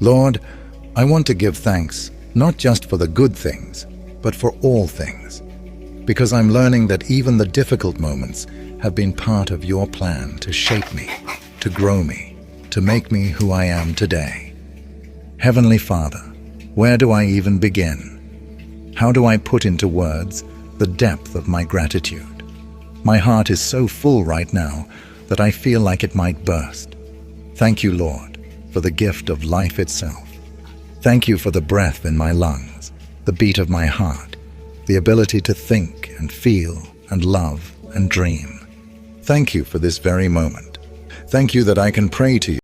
Lord, I want to give thanks, not just for the good things, but for all things, because I'm learning that even the difficult moments have been part of your plan to shape me, to grow me, to make me who I am today. Heavenly Father, where do I even begin? How do I put into words the depth of my gratitude? My heart is so full right now that I feel like it might burst. Thank you, Lord, for the gift of life itself. Thank you for the breath in my lungs, the beat of my heart, the ability to think and feel and love and dream. Thank you for this very moment. Thank you that I can pray to you